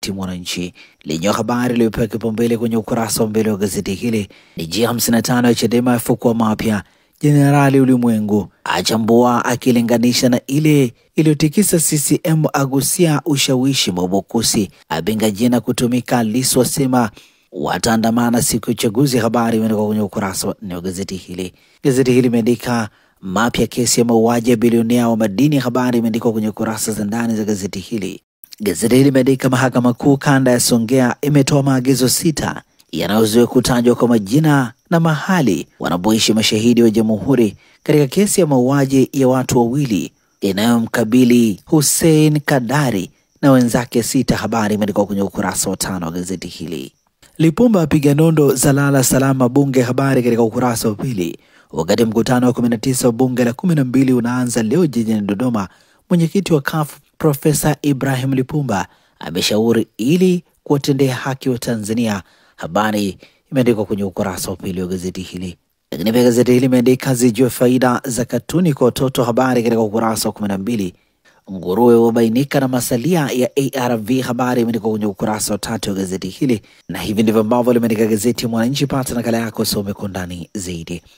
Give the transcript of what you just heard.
gazeti Mwananchi lenye habari iliyopewa kipaumbele kwenye ukurasa wa mbele wa gazeti hili ni G55 ya Chadema yafukua mapya. Jenerali Ulimwengu achambua akilinganisha na ile iliyotikisa CCM, agusia ushawishi Mwabukusi, abinga jina kutumika, Lissu asema wataandamana siku ya uchaguzi. Habari imeandikwa kwenye ukurasa wa 4 wa gazeti hili. Gazeti hili limeandika mapya kesi ya mauaji ya bilionea wa madini. Habari imeandikwa kwenye kurasa za ndani za gazeti hili. Gazeti hili limeandika mahakama kuu kanda ya Songea imetoa maagizo 6 yanayozuia kutajwa kwa majina na mahali wanapoishi mashahidi wa jamhuri katika kesi ya mauaji ya watu wawili inayomkabili Hussein Kadari na wenzake 6. Habari imeandikwa kwenye ukurasa wa 5 wa gazeti hili. Lipumba apiga nondo za lala salama bunge. Habari katika ukurasa wa 2. Wakati mkutano wa 19 wa bunge la 12 unaanza leo jijini Dodoma, mwenyekiti wa CUF Profesa Ibrahim Lipumba ameshauri ili kuwatendea haki wa Tanzania. Habari imeandikwa kwenye ukurasa wa 2 wa gazeti hili. Lakini pia gazeti hili imeandika zijue faida za katuni kwa watoto. Habari katika ukurasa wa 12. Nguruwe wabainika na masalia ya ARV. Habari imeandikwa kwenye ukurasa wa 3 wa gazeti hili, na hivi ndivyo ambavyo limeandika gazeti ya Mwananchi. Pata nakala yako, some kwa ndani zaidi.